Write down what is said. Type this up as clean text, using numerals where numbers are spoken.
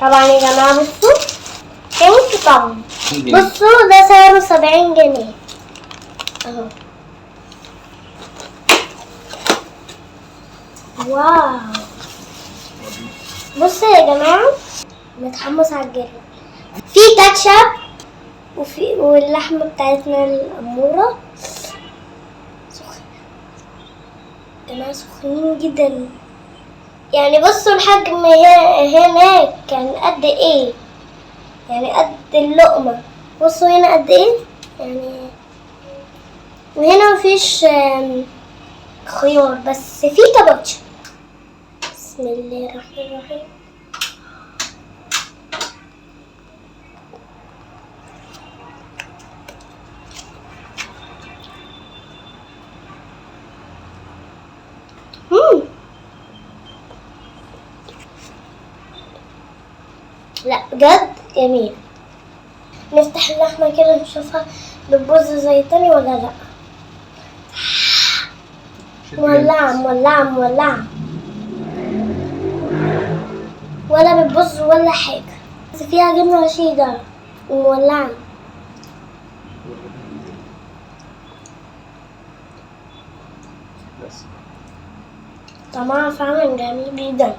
طبعا يا جماعة بصوا بينك طبعا. 20 جنيه. بصوا ده سعره 70 جنيه اهو. واو. بصوا يا جماعة متحمس على الجبنة، في كاتشب واللحمة بتاعتنا الأمورة يا جماعة سخنين جدا. يعني بصوا الحجم هناك كان قد ايه، يعني قد اللقمة. بصوا هنا قد ايه يعني. وهنا مفيش خيار بس في كابوتشا. بسم الله الرحمن الرحيم. لا بجد جميل. نفتح اللحمة كده نشوفها بتبوظ زي التاني ولا لا. مولعة مولعة مولعة، ولا بتبوظ ولا حاجة، بس فيها جبنة شيدر ومولعة. بس طعمها فعلا جميل جدا.